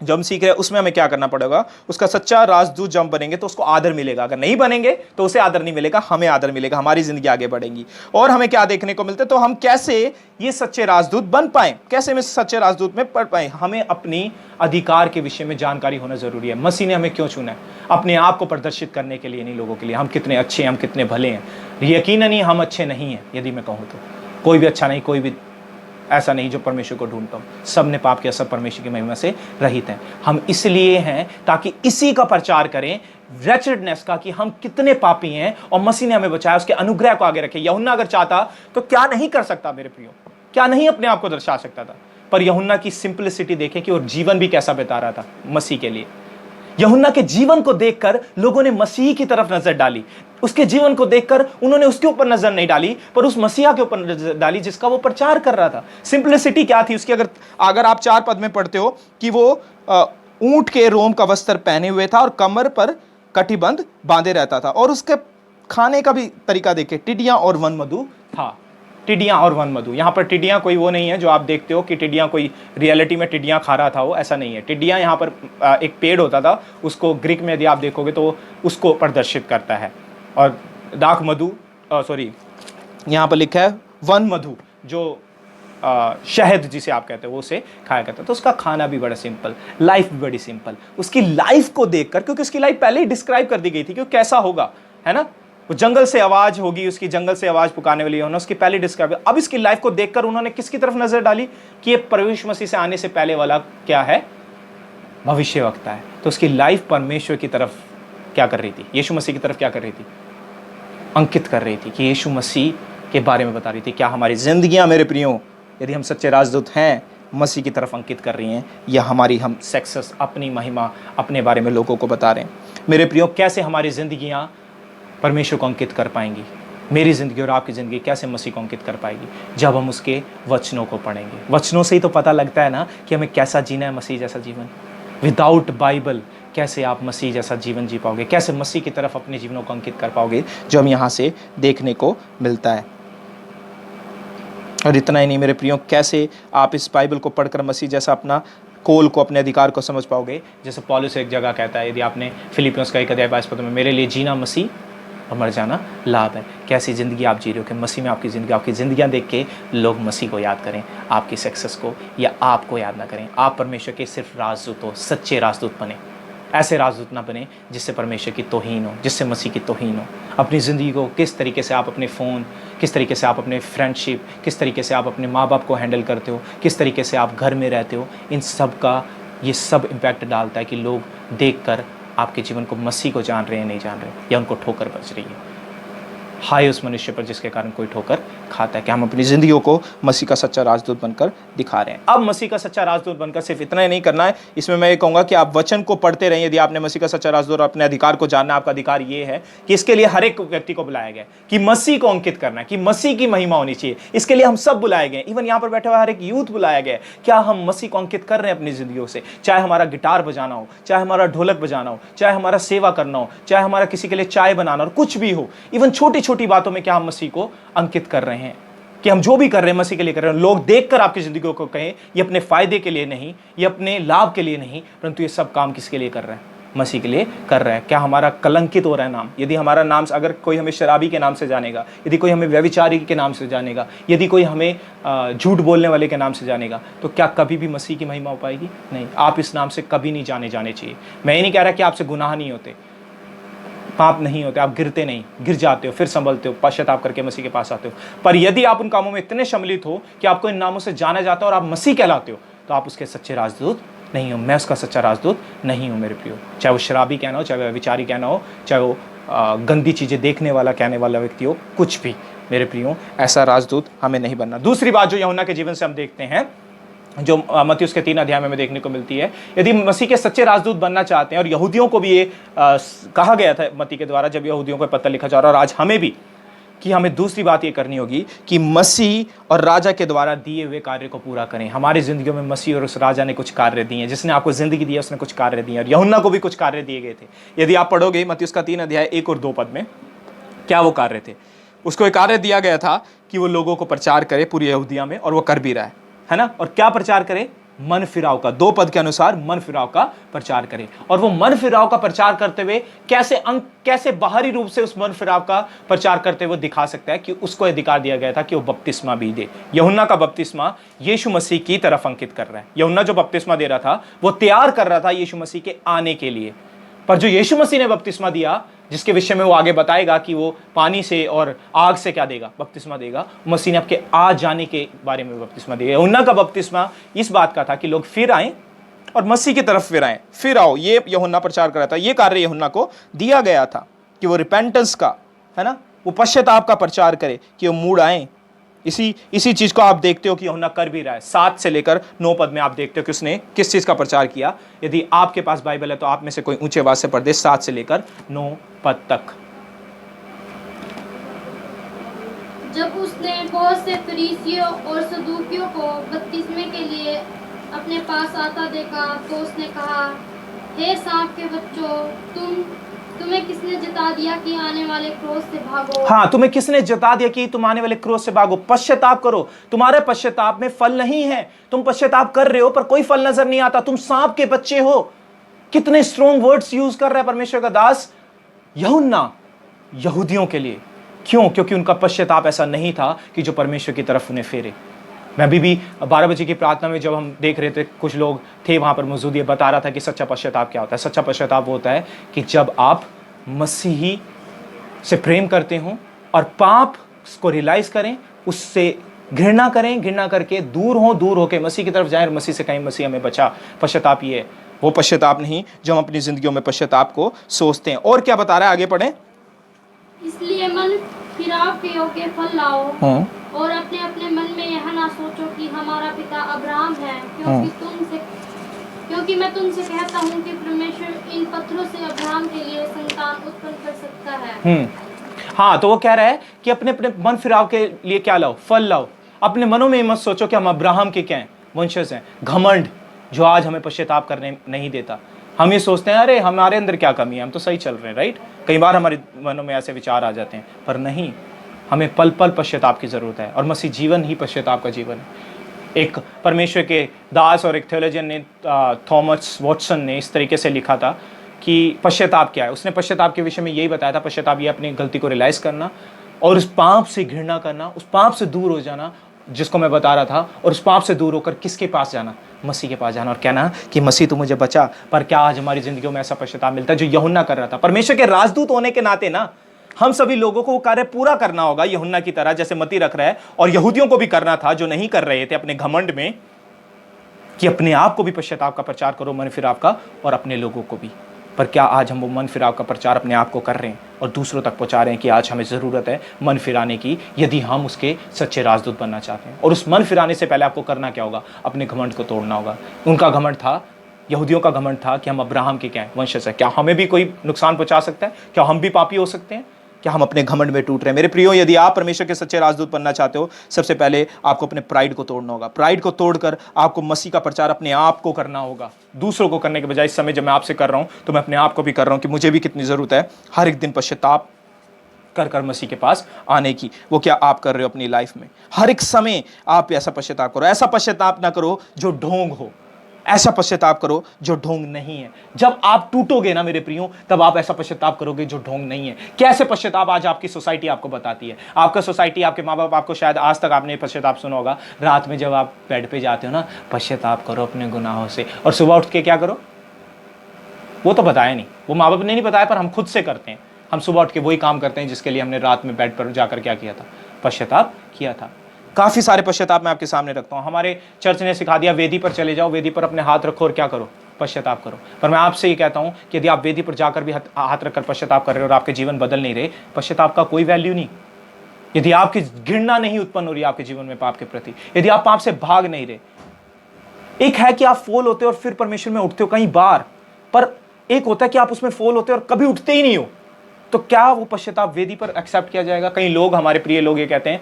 जो हम सीख रहे हैं उसमें हमें क्या करना पड़ेगा? उसका सच्चा राजदूत जब बनेंगे तो उसको आदर मिलेगा। अगर नहीं बनेंगे तो उसे आदर नहीं मिलेगा, हमें आदर मिलेगा, हमारी जिंदगी आगे बढ़ेगी। और हमें क्या देखने को मिलता है? तो हम कैसे ये सच्चे राजदूत बन पाए, कैसे हम सच्चे राजदूत में पढ़ पाए? हमें अपनी अधिकार के विषय में जानकारी होना जरूरी है। मसीह ने हमें क्यों चुना है? अपने आप को प्रदर्शित करने के लिए नहीं, लोगों के लिए। हम कितने अच्छे हैं, हम कितने भले हैं। यकीनन ही हम अच्छे नहीं हैं, यदि मैं कहूँ तो। कोई भी अच्छा नहीं, कोई भी ऐसा नहीं जो परमेश्वर को ढूंढता हूं। सब ने पाप किया, सब परमेश्वर की महिमा से रहित हैं। हम इसलिए हैं ताकि इसी का प्रचार करें, रेचेडनेस का, कि हम कितने पापी हैं और मसीह ने हमें बचाया, उसके अनुग्रह को आगे रखे। यूहन्ना अगर चाहता तो क्या नहीं कर सकता मेरे प्रियो? क्या नहीं अपने आप को दर्शा सकता था? पर यूहन्ना की सिंपलिसिटी देखें कि और जीवन भी कैसा बिता रहा था मसीह के लिए। यूहन्ना के जीवन को देखकर लोगों ने मसीह की तरफ नजर डाली। उसके जीवन को देखकर उन्होंने उसके ऊपर नजर नहीं डाली, पर उस मसीहा के ऊपर नजर डाली जिसका वो प्रचार कर रहा था। सिंपलिसिटी क्या थी उसकी? अगर आप 4 पद में पढ़ते हो कि वो ऊंट के रोम का वस्त्र पहने हुए था और कमर पर कटिबंध बांधे रहता था, और उसके खाने का भी तरीका देखे, टिड्डियां और वनमधु था। टिड्डियां और वनमधु, यहाँ पर टिड्डियां कोई वो नहीं है जो आप देखते हो कि टिड्डियां कोई रियलिटी में टिड्डियां खा रहा था, वो ऐसा नहीं है। टिड्डियां यहाँ पर एक पेड़ होता था, उसको ग्रीक में यदि आप देखोगे तो उसको प्रदर्शित करता है। और दाख मधु, सॉरी यहाँ पर लिखा है वन मधु, जो शहद जिसे आप कहते हो, वो उसे खाया करता है। तो उसका खाना भी बड़ा सिंपल, लाइफ भी बड़ी सिंपल। उसकी लाइफ को देखकर, क्योंकि उसकी लाइफ पहले ही डिस्क्राइब कर दी गई थी कि कैसा होगा, है ना? वो जंगल से आवाज होगी, उसकी जंगल से आवाज पुकारने वाली है, उसकी पहले डिस्क्राइब। अब इसकी लाइफ को देखकर उन्होंने किसकी तरफ नजर डाली कि ये परमेश्वर मसीह से आने से पहले वाला क्या है? भविष्यवक्ता है। तो उसकी लाइफ परमेश्वर की तरफ क्या कर रही थी? यीशु मसीह की तरफ क्या कर रही थी? अंकित कर रही थी, कि यीशु मसीह के बारे में बता रही थी। क्या हमारी जिंदगियां मेरे प्रियो, यदि हम सच्चे राजदूत हैं, मसीह की तरफ अंकित कर रही हैं, या हम सक्सेस, अपनी महिमा, अपने बारे में लोगों को बता रहे हैं? मेरे प्रियो, कैसे हमारी जिंदगियां परमेश्वर को अंकित कर पाएंगी? मेरी ज़िंदगी और आपकी ज़िंदगी कैसे मसीह को अंकित कर पाएगी? जब हम उसके वचनों को पढ़ेंगे। वचनों से ही तो पता लगता है ना कि हमें कैसा जीना है मसीह जैसा जीवन। विदाउट बाइबल कैसे आप मसीह जैसा जीवन जी पाओगे? कैसे मसीह की तरफ अपने जीवनों को अंकित कर पाओगे? जो हम यहाँ से देखने को मिलता है। और इतना ही नहीं मेरे प्रियो, कैसे आप इस बाइबल को पढ़कर मसीह जैसा अपना कोल को, अपने अधिकार को समझ पाओगे? जैसे पौलुस एक जगह कहता है, यदि आपने फिलिपियों का 1:22 में, मेरे लिए जीना मसीह और मर जाना लाभ है। कैसी ज़िंदगी आप जी रहे हो कि मसीह में आपकी ज़िंदगियाँ देख के लोग मसीह को याद करें, आपकी सक्सेस को, या आपको याद ना करें। आप परमेश्वर के सिर्फ राजदूत हो, सच्चे राजदूत बने। ऐसे राजदूत ना बने जिससे परमेश्वर की तौहीन हो, जिससे मसीह की तौहीन हो। अपनी ज़िंदगी को किस तरीके से आप अपने फ़ोन, किस तरीके से आप अपने फ्रेंडशिप, किस तरीके से आप अपने माँ बाप को हैंडल करते हो, किस तरीके से आप घर में रहते हो, इन सब का ये सब इम्पैक्ट डालता है कि लोग देखकर आपके जीवन को मसीह को जान रहे हैं, नहीं जान रहे, या उनको ठोकर बज रही है। हाय उस मनुष्य पर जिसके कारण कोई ठोकर खाता है। कि हम अपनी ज़िंदगियों को मसीह का सच्चा राजदूत बनकर दिखा रहे हैं। अब मसीह का सच्चा राजदूत बनकर सिर्फ इतना ही नहीं करना है, इसमें मैं ये कहूँगा कि आप वचन को पढ़ते रहें। यदि आपने मसीह का सच्चा राजदूत और अपने अधिकार को जानना, आपका अधिकार ये है कि इसके लिए हर एक व्यक्ति को बुलाया गया कि मसीह को अंकित करना है, कि मसीह की महिमा होनी चाहिए। इसके लिए हम सब बुलाए गए, इवन यहाँ पर बैठे हुए हर एक यूथ बुलाया गया। क्या हम मसीह को अंकित कर रहे हैं अपनी ज़िंदगियों से? चाहे हमारा गिटार बजाना हो, चाहे हमारा ढोलक बजाना हो, चाहे हमारा सेवा करना हो, चाहे हमारा किसी के लिए चाय बनाना हो, कुछ भी हो, इवन छोटी छोटी बातों में क्या हम मसीह को अंकित कर रहे हैं? कि हम जो भी कर रहे हैं मसीह के लिए कर रहे हैं। लोग देखकर आपकी जिंदगी को कहें ये अपने फायदे के लिए नहीं, ये अपने लाभ के लिए नहीं, परंतु ये सब काम किसके लिए कर रहे हैं? मसीह के लिए कर रहे हैं। क्या हमारा कलंकित हो रहा है नाम? यदि हमारा नाम, अगर कोई हमें शराबी के नाम से जानेगा, यदि कोई हमें व्यभिचारी के नाम से जानेगा, यदि कोई हमें झूठ बोलने वाले के नाम से जानेगा, तो क्या कभी भी मसीह की महिमा हो पाएगी? नहीं। आप इस नाम से कभी नहीं जाने चाहिए। मैं ये नहीं कह रहा कि आपसे गुनाह नहीं होते, पाप नहीं होते, आप गिरते नहीं, गिर जाते हो, फिर संभलते हो, पश्चाताप करके मसीह के पास आते हो। पर यदि आप उन कामों में इतने सम्मिलित हो कि आपको इन नामों से जाना जाता है और आप मसीह कहलाते हो, तो आप उसके सच्चे राजदूत नहीं हो। मैं उसका सच्चा राजदूत नहीं हूँ मेरे प्रियो। चाहे वो शराबी कहना हो, चाहे वो विचारी कहना हो, चाहे वो गंदी चीज़ें देखने वाला कहने वाला व्यक्ति हो, कुछ भी मेरे प्रियो, ऐसा राजदूत हमें नहीं बनना। दूसरी बात जो यूहन्ना के जीवन से हम देखते हैं, जो मत्ती उसके 3 अध्याय में देखने को मिलती है, यदि मसीह के सच्चे राजदूत बनना चाहते हैं, और यहूदियों को भी ये कहा गया था मत्ती के द्वारा जब यहूदियों को पत्र लिखा जा रहा है, और आज हमें भी, कि हमें दूसरी बात ये करनी होगी कि मसीह और राजा के द्वारा दिए हुए कार्य को पूरा करें। हमारी जिंदगियों में मसीह और उस राजा ने कुछ कार्य दिए हैं, जिसने आपको जिंदगी दी है उसने कुछ कार्य दिए, और यूहन्ना को भी कुछ कार्य दिए गए थे। यदि आप पढ़ोगे मत्ती उसका 3 अध्याय 1 और 2 पद में, क्या वो कार्य थे? उसको एक कार्य दिया गया था कि वो लोगों को प्रचार करे पूरी यहूदिया में, और वो कर भी रहा है ना। और क्या प्रचार करे? मन फिराव का। 2 पद के अनुसार मन फिराव का प्रचार करे। और वो मन फिराव का प्रचार करते हुए कैसे बाहरी रूप से उस मन फिराव का प्रचार करते हुए दिखा सकता है कि उसको अधिकार दिया गया था कि वो बपतिस्मा भी दे। यूहन्ना का बपतिस्मा यीशु मसीह की तरफ अंकित कर रहा है। यूहन्ना जो बपतिस्मा दे रहा था वो तैयार कर रहा था यीशु मसीह के आने के लिए। पर जो यीशु मसीह ने बपतिस्मा दिया, जिसके विषय में वो आगे बताएगा कि वो पानी से और आग से क्या देगा? बपतिस्मा देगा। मसीह ने आपके आ जाने के बारे में बपतिस्मा दिया। यूहन्ना का बपतिस्मा इस बात का था कि लोग फिर आएं और मसीह की तरफ फिर आएं, फिर आओ। ये यूहन्ना प्रचार कर रहा था। ये कार्य यूहन्ना को दिया गया था कि वो रिपेंटेंस का, है ना, वो पश्चाताप का प्रचार करे, कि वो मुड़ आए। इसी चीज को आप देखते हो कि यूहन्ना कर भी रहा है। 7 से लेकर 9 पद में आप देखते हो कि उसने किस चीज का प्रचार किया। यदि आपके पास बाइबल है तो आप में से कोई ऊंचे आवाज से पढ़ दे 7 से लेकर 9 पद तक। जब उसने बहुत से फरीसियों और सदूकियों को बपतिस्मे के लिए अपने पास आता देखा, तो उसने कहा, हे सांप के बच्चों, तुम्हें किसने जता दिया कि आने वाले क्रोध से भागो? हाँ, तुम्हें किसने जता दिया कि तुम आने वाले क्रोध से भागो? पश्चाताप करो। तुम्हारे पश्चाताप में फल नहीं है। तुम पश्चाताप कर रहे हो पर कोई फल नजर नहीं आता। तुम सांप के बच्चे हो। कितने स्ट्रॉन्ग वर्ड्स यूज कर रहा है परमेश्वर का दास यूहन्ना यहूदियों के लिए। क्यों? क्योंकि उनका पश्चाताप ऐसा नहीं था कि जो परमेश्वर की तरफ उन्हें फेरे। मैं अभी भी 12 बजे की प्रार्थना में जब हम देख रहे थे, कुछ लोग थे वहाँ पर मौजूद, ये बता रहा था कि सच्चा पश्चाताप क्या होता है। सच्चा पश्चाताप होता है कि जब आप मसीही से प्रेम करते हो और पाप को रियलाइज करें, उससे घृणा करें, घृणा करके दूर होकर मसीह की तरफ जाएं और मसीह से कहें, मसीह हमें बचा। पश्चाताप ये है, वो पश्चाताप नहीं जो हम अपनी जिंदगियों में पश्चाताप को सोचते हैं। और क्या बता रहा है, आगे पढ़ें। इसलिए मन फिराव के योग्य फल लाओ, और अपने अपने मन में यह ना सोचो कि हमारा पिता अब्राहम है, क्योंकि मैं तुमसे कहता हूँ कि परमेश्वर इन पत्थरों से अब्राहम के लिए संतान उत्पन्न कर सकता है। हाँ, तो वो कह रहा है कि अपने अपने मन फिराव के लिए क्या लाओ, फल लाओ। अपने मनों में मत सोचो कि हम अब्राहम के क्या हैं, वंशज हैं। घमंड जो आज हमें पश्चाताप करने नहीं देता। हम ये सोचते हैं अरे हमारे अंदर क्या कमी है, हम तो सही चल रहे हैं, राइट। कई बार हमारे मनों में ऐसे विचार आ जाते हैं, पर नहीं, हमें पल पल पश्चाताप की जरूरत है, और मसीह जीवन ही पश्चाताप का जीवन है। एक परमेश्वर के दास और एक थियोलॉजियन ने, थॉमस वॉटसन ने इस तरीके से लिखा था कि पश्चाताप क्या है। उसने पश्चाताप के विषय में यही बताया था, पश्चाताप ये अपनी गलती को रियलाइज करना और उस पाप से घृणा करना, उस पाप से दूर हो जाना जिसको मैं बता रहा था, और उस पाप से दूर होकर किसके पास जाना, मसीह के पास जाना, और कहना कि मसीह तू मुझे बचा। पर क्या आज हमारी जिंदगियों में ऐसा पश्चाताप मिलता है जो यूहन्ना कर रहा था? परमेश्वर के राजदूत होने के नाते ना हम सभी लोगों को वो कार्य पूरा करना होगा यूहन्ना की तरह, जैसे मती रख रहा है, और यहूदियों को भी करना था जो नहीं कर रहे थे अपने घमंड में, कि अपने आप को भी पश्चाताप का प्रचार करो, मन फिराव का, और अपने लोगों को भी। पर क्या आज हम वो मन फिराव का प्रचार अपने आप को कर रहे हैं और दूसरों तक पहुंचा रहे हैं कि आज हमें ज़रूरत है मन फिराने की, यदि हम उसके सच्चे राजदूत बनना चाहते हैं? और उस मन फिराने से पहले आपको करना क्या होगा? अपने घमंड को तोड़ना होगा। उनका घमंड था, यहूदियों का घमंड था कि हम अब्राहम के क्या हैं, वंशज है। क्या हमें भी कोई नुकसान पहुंचा सकता है? क्या हम भी पापी हो सकते हैं? क्या हम अपने घमंड में टूट रहे हैं? मेरे प्रियो, यदि आप परमेश्वर के सच्चे राजदूत बनना चाहते हो, सबसे पहले आपको अपने प्राइड को तोड़ना होगा। प्राइड को तोड़कर आपको मसीह का प्रचार अपने आप को करना होगा, दूसरों को करने के बजाय। इस समय जब मैं आपसे कर रहा हूं तो मैं अपने आप को भी कर रहा हूं कि मुझे भी कितनी जरूरत है हर एक दिन पश्चाताप कर मसीह के पास आने की। वो क्या आप कर रहे हो अपनी लाइफ में? हर एक समय आप ऐसा पश्चाताप करो। ऐसा पश्चाताप ना करो जो ढोंग हो, ऐसा पश्चाताप करो जो ढोंग नहीं है। जब आप टूटोगे ना मेरे प्रियो, तब आप ऐसा पश्चाताप करोगे जो ढोंग नहीं है। कैसे पश्चाताप आज आपकी सोसाइटी आपको बताती है? आपका सोसाइटी, आपके माँ बाप आपको, शायद आज तक आपने पश्चाताप सुना होगा, रात में जब आप बेड पे जाते हो ना, पश्चाताप करो अपने गुनाहों से, और सुबह उठ के क्या करो? वो तो बताया नहीं, वो माँ बाप ने नहीं बताया, पर हम खुद से करते हैं। हम सुबह उठ के वही काम करते हैं जिसके लिए हमने रात में बेड पर जाकर क्या किया था? पश्चाताप किया था। काफ़ी सारे पश्चाताप मैं आपके सामने रखता हूँ। हमारे चर्च ने सिखा दिया वेदी पर चले जाओ, वेदी पर अपने हाथ रखो और क्या करो? पश्चाताप करो। पर मैं आपसे ये कहता हूँ कि यदि आप वेदी पर जाकर भी हाथ रखकर पश्चाताप कर रहे हो और आपके जीवन बदल नहीं रहे, पश्चाताप का कोई वैल्यू नहीं। यदि आपकी घृणा नहीं उत्पन्न हो रही आपके जीवन में पाप के प्रति, यदि आप पाप से भाग नहीं रहे। एक है कि आप फोल होते हो और फिर परमेश्वर में उठते हो कई बार, पर एक होता है कि आप उसमें फोल होते हो और कभी उठते ही नहीं हो। तो क्या वो पश्चाताप वेदी पर एक्सेप्ट किया जाएगा? कई लोग, हमारे प्रिय लोग ये कहते हैं,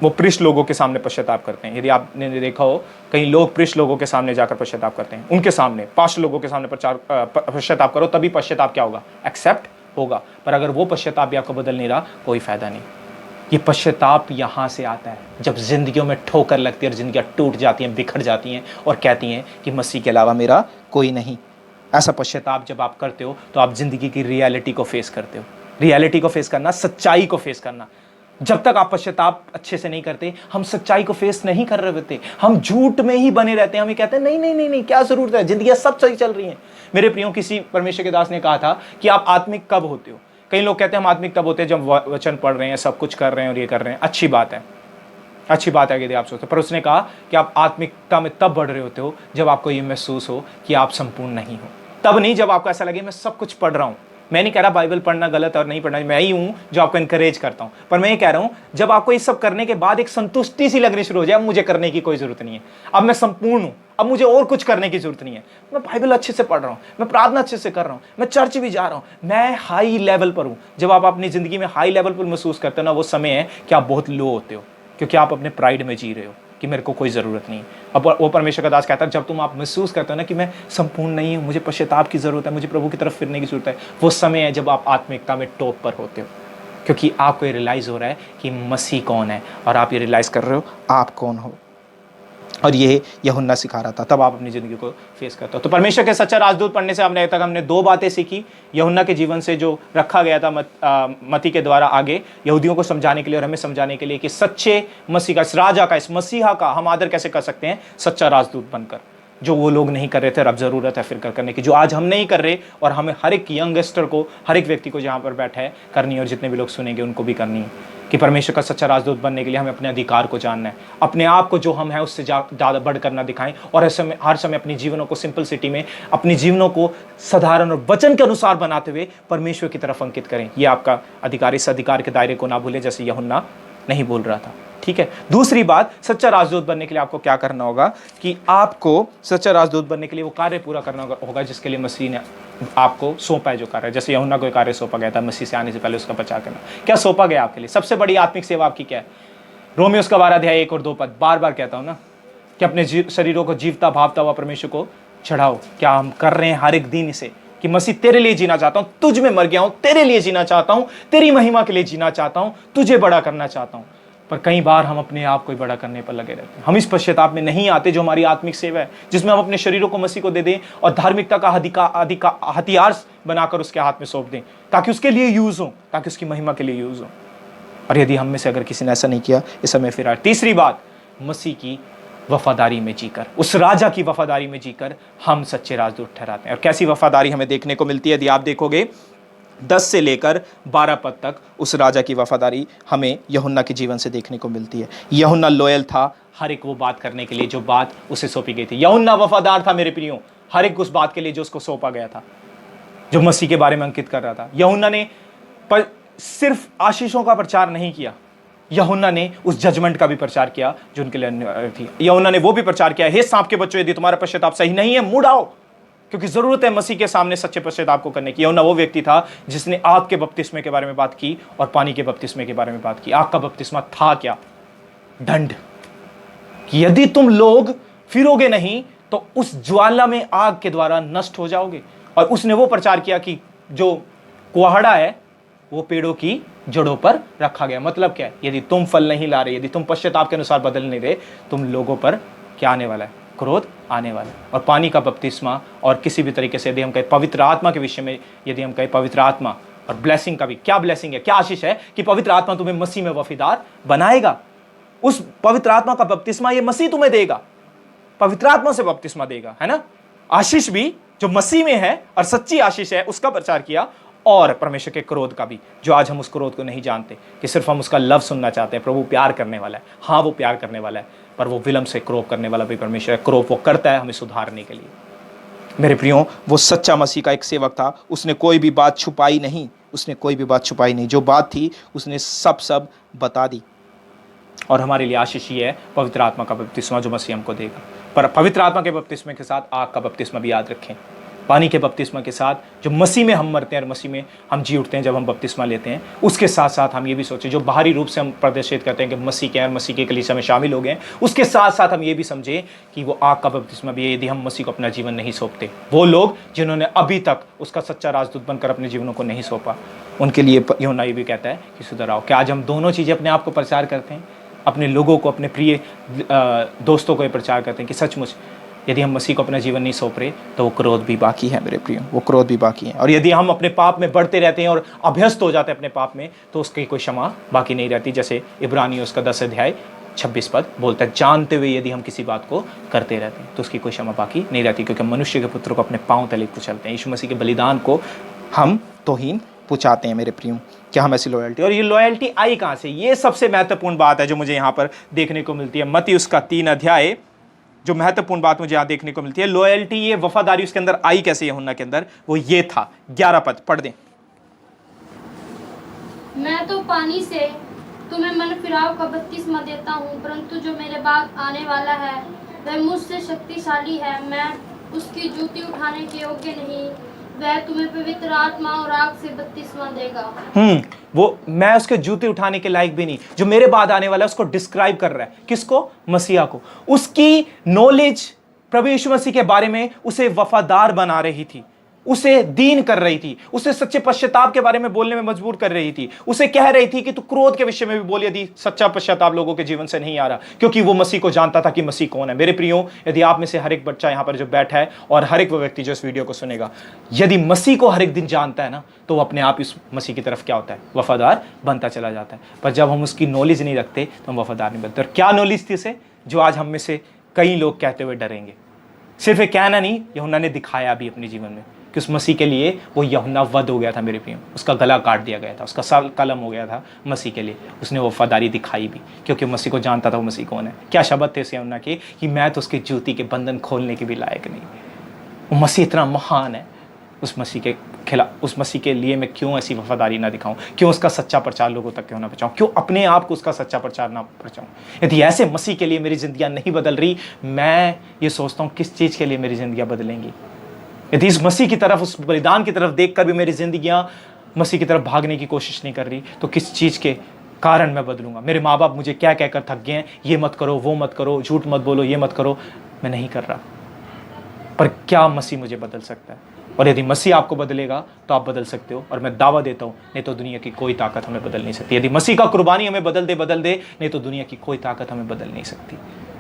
वो पृष्ठ लोगों के सामने पश्चाताप करते हैं। यदि आपने देखा हो, कई लोग पृष्ठ लोगों के सामने जाकर पश्चाताप करते हैं, उनके सामने, पास्ट लोगों के सामने पश्चाताप करो, तभी पश्चाताप क्या होगा? एक्सेप्ट होगा। पर अगर वो पश्चाताप भी आपको बदल नहीं रहा, कोई फायदा नहीं। ये पश्चाताप यहाँ से आता है जब जिंदगियों में ठोकर लगती है और जिंदगियाँ टूट जाती हैं, बिखर जाती हैं और कहती हैं कि मसीह के अलावा मेरा कोई नहीं। ऐसा पश्चाताप जब आप करते हो तो आप जिंदगी की रियलिटी को फेस करते हो। रियलिटी को फेस करना, सच्चाई को फेस करना। जब तक आप पश्चाताप अच्छे से नहीं करते, हम सच्चाई को फेस नहीं कर रहे होते, हम झूठ में ही बने रहते हैं। हम ये कहते हैं नहीं नहीं नहीं नहीं, क्या जरूरत है, जिंदगी सब सही चल रही है। मेरे प्रियो, किसी परमेश्वर के दास ने कहा था कि आप आत्मिक कब होते हो? कई लोग कहते हैं हम आत्मिक तब होते हैं जब वचन पढ़ रहे हैं, सब कुछ कर रहे हैं और ये कर रहे हैं। अच्छी बात है, अच्छी बात है यदि आप सोचते, पर उसने कहा कि आप आत्मिकता में तब बढ़ रहे होते हो जब आपको ये महसूस हो कि आप संपूर्ण नहीं हो। तब नहीं जब आपको ऐसा लगे मैं सब कुछ पढ़ रहा हूँ। मैं नहीं कह रहा बाइबल पढ़ना गलत और नहीं पढ़ना, मैं ही हूँ जो आपको इनकरेज करता हूँ। पर मैं ये कह रहा हूँ जब आपको ये सब करने के बाद एक संतुष्टि सी लगनी शुरू हो जाए, अब मुझे करने की कोई जरूरत नहीं है, अब मैं संपूर्ण हूँ, अब मुझे और कुछ करने की जरूरत नहीं है। मैं बाइबल अच्छे से पढ़ रहा हूँ, मैं प्रार्थना अच्छे से कर रहा हूँ, मैं चर्च भी जा रहा हूँ, मैं हाई लेवल पर हूँ। जब आप अपनी जिंदगी में हाई लेवल पर महसूस करते हो ना, वो समय है कि आप बहुत लो होते हो, क्योंकि आप अपने प्राइड में जी रहे हो कि मेरे को कोई ज़रूरत नहीं है। अब वो परमेश्वर का दास कहता है जब तुम आप महसूस करते हो ना कि मैं संपूर्ण नहीं हूँ, मुझे पश्चाताप की ज़रूरत है, मुझे प्रभु की तरफ फिरने की ज़रूरत है, वो समय है जब आप आत्मिकता में टॉप पर होते हो, क्योंकि आपको ये रियलाइज़ हो रहा है कि मसीह कौन है और आप ये रियलाइज़ कर रहे हो आप कौन हो। और ये यूहन्ना सिखा रहा था, तब आप अपनी ज़िंदगी को फेस करते हो। तो परमेश्वर के सच्चा राजदूत पढ़ने से हमने दो बातें सीखी यूहन्ना के जीवन से, जो रखा गया था मती के द्वारा आगे यहूदियों को समझाने के लिए और हमें समझाने के लिए कि सच्चे मसीह का, इस राजा का, इस मसीहा का हम आदर कैसे कर सकते हैं, सच्चा राजदूत बनकर, जो वो लोग नहीं कर रहे थे और अब ज़रूरत है फिर करने की, जो आज हम नहीं कर रहे और हमें हर एक यंगस्टर को, हर एक व्यक्ति को जहाँ पर बैठा है करनी है, और जितने भी लोग सुनेंगे उनको भी करनी है। कि परमेश्वर का सच्चा राजदूत बनने के लिए हमें अपने अधिकार को जानना है, अपने आप को जो हम हैं उससे ज़्यादा बढ़कर ना दिखाएं, और हर समय अपनी जीवनों को सिंपलिसिटी में, अपनी जीवनों को साधारण और वचन के अनुसार बनाते हुए परमेश्वर की तरफ अंकित करें। ये आपका अधिकार, इस अधिकार के दायरे को ना भूलें जैसे यूहन्ना नहीं बोल रहा था। ठीक है। दूसरी बात, सच्चा राजदूत बनने के लिए आपको क्या करना होगा कि आपको सच्चा राजदूत बनने के लिए वो कार्य पूरा करना होगा जिसके लिए मसीह ने आपको सौंपा है, जो कार्य, जैसे यूहन्ना को कार्य सौंपा गया था मसीह से आने से पहले, उसका प्रचार करना। क्या सौंपा गया आपके लिए? सबसे बड़ी आत्मिक सेवा आपकी क्या है? रोमियो उसका 12 अध्याय 1 और 2 पद, बार बार कहता हूं ना कि अपने शरीरों को जीवता भावता हुआ परमेश्वर को चढ़ाओ। क्या हम कर रहे हैं हर एक दिन इसे कि मसीह तेरे लिए जीना चाहता हूं, तुझ में मर गया हूं, तेरे लिए जीना चाहता हूं, तेरी महिमा के लिए जीना चाहता हूं, तुझे बड़ा करना चाहता हूं। पर कई बार हम अपने आप को ही बड़ा करने पर लगे रहते हैं। हम इस पश्चाताप में नहीं आते जो हमारी आत्मिक सेवा है, जिसमें हम अपने शरीरों को मसीह को दे दें और धार्मिकता का हथियार बनाकर उसके हाथ में सौंप दें, ताकि उसके लिए यूज हो, ताकि उसकी महिमा के लिए यूज हो। और यदि हम में से अगर किसी ने ऐसा नहीं किया, इस समय फिर तीसरी बात, मसीह की वफादारी में जीकर, उस राजा की वफादारी में जीकर हम सच्चे राजदूत ठहराते हैं। और कैसी वफादारी हमें देखने को मिलती है? यदि आप देखोगे 10 से लेकर 12 पद तक उस राजा की वफादारी हमें यूहन्ना के जीवन से देखने को मिलती है। यूहन्ना लॉयल था हर एक वो बात करने के लिए जो बात उसे सौंपी गई थी। यूहन्ना वफादार था मेरे प्रियो, हर एक उस बात के लिए जो उसको सौंपा गया था, जो मसीह के बारे में अंकित कर रहा था। यूहन्ना ने सिर्फ आशीषों का प्रचार नहीं किया, यूहन्ना ने उस जजमेंट का भी प्रचार किया जो उनके लिए थी। यूहन्ना ने वो भी प्रचार किया, हे सांप के बच्चों, यदि तुम्हारा पश्चाताप सही नहीं है, मुड़ आओ, क्योंकि जरूरत है मसीह के सामने सच्चे पश्चाताप को करने की। यूहन्ना वो व्यक्ति था जिसने आग के बपतिस्मे के बारे में बात की और पानी के बपतिस्मे के बारे में बात की। आग का बपतिस्मा था क्या? दंड, कि यदि तुम लोग फिरोगे नहीं तो उस ज्वाला में आग के द्वारा नष्ट हो जाओगे। और उसने वो प्रचार किया कि जो कुहाड़ा है वो पेड़ों की जड़ों पर रखा गया। मतलब क्या है? यदि तुम फल नहीं ला रहे, यदि तुम पश्चाताप के अनुसार बदल नहीं रहे, तुम लोगों पर क्या आने वाला है? क्रोध आने वाला है। और पानी का बपतिस्मा और किसी भी तरीके से यदि हम कहें पवित्र आत्मा के विषय में, यदि हम कहें पवित्र आत्मा और ब्लेसिंग का भी, क्या ब्लेसिंग है, क्या आशीष है कि पवित्र आत्मा तुम्हें मसीह में वफादार बनाएगा। उस पवित्र आत्मा का बपतिस्मा ये मसीह तुम्हें देगा, पवित्र आत्मा से बपतिस्मा देगा, है ना। आशीष भी जो मसीह में है और सच्ची आशीष है उसका प्रचार किया, और परमेश्वर के क्रोध का भी, जो आज हम उस क्रोध को नहीं जानते, कि सिर्फ हम उसका लव सुनना चाहते हैं। प्रभु प्यार करने वाला है, हाँ वो प्यार करने वाला है, पर वो विलंब से क्रोध करने वाला भी परमेश्वर है। क्रोध वो करता है हमें सुधारने के लिए। मेरे प्रियो, वो सच्चा मसीह का एक सेवक था, उसने कोई भी बात छुपाई नहीं, उसने कोई भी बात छुपाई नहीं, जो बात थी उसने सब बता दी। और हमारे लिए आशीष ये है पवित्र आत्मा का बपतिस्मा जो मसीह हमको देगा। पर पवित्र आत्मा के बपतिस्मे के साथ आग का बपतिस्मा भी याद रखें। पानी के बपतिस्मा के साथ जो मसीह में हम मरते हैं और मसीह में हम जी उठते हैं जब हम बपतिस्मा लेते हैं, उसके साथ साथ हम ये भी सोचें, जो बाहरी रूप से हम प्रदर्शित करते हैं कि मसीह के हैं और मसीह के कलीसिया में शामिल हो गए हैं, उसके साथ साथ हम ये भी समझें कि वो आग का बपतिस्मा भी है यदि हम मसीह को अपना जीवन नहीं सौंपते। वो लोग जिन्होंने अभी तक उसका सच्चा राजदूत बनकर अपने जीवनों को नहीं सौंपा, उनके लिए यूहन्ना ये भी कहता है कि सुधर आओ। क्या आज हम दोनों चीज़ें अपने आप को प्रचार करते हैं? अपने लोगों को, अपने प्रिय दोस्तों को ये प्रचार करते हैं कि सचमुच यदि हम मसीह को अपना जीवन नहीं सौंप रहे तो वो क्रोध भी बाकी है मेरे प्रियो, वो क्रोध भी बाकी है। और यदि हम अपने पाप में बढ़ते रहते हैं और अभ्यस्त हो जाते हैं अपने पाप में, तो उसकी कोई क्षमा बाकी नहीं रहती। जैसे इब्रानियों उसका 10 अध्याय 26 पद बोलता है, जानते हुए यदि हम किसी बात को करते रहते हैं तो उसकी कोई क्षमा बाकी नहीं रहती, क्योंकि मनुष्य के पुत्र को अपने पाँव तले कुचलते हैं। यीशु मसीह के बलिदान को हम तौहीन पुचाते हैं मेरे प्रियो। क्या हम ऐसी लॉयल्टी, और ये लॉयल्टी आई कहाँ से? ये सबसे महत्वपूर्ण बात है जो मुझे यहाँ पर देखने को मिलती है। मत्ती उसका 3 अध्याय, जो महत्वपूर्ण बात मुझे यहाँ देखने को मिलती है, लॉयल्टी, ये वफादारी उसके अंदर आई कैसे यूहन्ना के अंदर? वो ये था, 11 पद पढ़ दें। मैं तो पानी से तुम्हें मन फिराव का बपतिस्मा देता हूँ, परंतु जो मेरे बाद आने वाला है वह मुझसे शक्तिशाली है। मैं उसकी जूती उठाने के योग्य नहीं, वह तुम्हें पवित्र आत्मा और आग से बपतिस्मा देगा। वो मैं उसके जूते उठाने के लायक भी नहीं, जो मेरे बाद आने वाला है उसको डिस्क्राइब कर रहा है। किसको? मसीहा को। उसकी नॉलेज प्रभु यीशु मसीह के बारे में उसे वफादार बना रही थी, उसे दीन कर रही थी, उसे सच्चे पश्चाताप के बारे में बोलने में मजबूर कर रही थी, उसे कह रही थी कि तू क्रोध के विषय में भी बोल यदि सच्चा पश्चाताप लोगों के जीवन से नहीं आ रहा, क्योंकि वो मसीह को जानता था कि मसीह कौन है। मेरे प्रियो, यदि आप में से हर एक बच्चा यहाँ पर जो बैठा है और हर एक वो व्यक्ति जो इस वीडियो को सुनेगा, यदि मसीह को हर एक दिन जानता है ना, तो वो अपने आप इस मसीह की तरफ क्या होता है? वफादार बनता चला जाता है। पर जब हम उसकी नॉलेज नहीं रखते तो हम वफादार नहीं बनते। और क्या नॉलेज थी उसे, जो आज हम में से कई लोग कहते हुए डरेंगे? सिर्फ एक कहना नहीं, यूहन्ना ने दिखाया भी अपने जीवन में कि उस मसीह के लिए वो यूहन्ना वध हो गया था मेरे प्रियो, उसका गला काट दिया गया था, उसका साल कलम हो गया था मसीह के लिए। उसने वो वफादारी दिखाई भी, क्योंकि मसीह को जानता था वो मसीह कौन है। क्या शब्द थे उस यूहन्ना के कि मैं तो उसकी जूती के बंधन खोलने के भी लायक नहीं। वो मसीह इतना महान है, उस मसीह के उस मसीह के लिए मैं क्यों ऐसी वफादारी ना दिखाऊं, क्यों उसका सच्चा प्रचार लोगों तक क्यों ना पहुंचाऊं, क्यों अपने आप को उसका सच्चा प्रचार ना पहुंचाऊं। यदि ऐसे मसीह के लिए मेरी जिंदगियां नहीं बदल रही, मैं ये सोचता हूं किस चीज़ के लिए मेरी जिंदगियां बदलेंगी। यदि इस मसीह की तरफ, उस बलिदान की तरफ देखकर भी मेरी जिंदगियां मसीह की तरफ भागने की कोशिश नहीं कर रही, तो किस चीज़ के कारण मैं बदलूंगा। मेरे माँ बाप मुझे क्या कहकर थक गए हैं, ये मत करो, वो मत करो, झूठ मत बोलो, ये मत करो, मैं नहीं कर रहा। पर क्या मसीह मुझे बदल सकता है? और यदि मसीह आपको बदलेगा तो आप बदल सकते हो, और मैं दावा देता हूं नहीं तो दुनिया की कोई ताकत हमें बदल नहीं सकती। यदि मसीह का कुर्बानी हमें बदल दे, नहीं तो दुनिया की कोई ताकत हमें बदल नहीं सकती,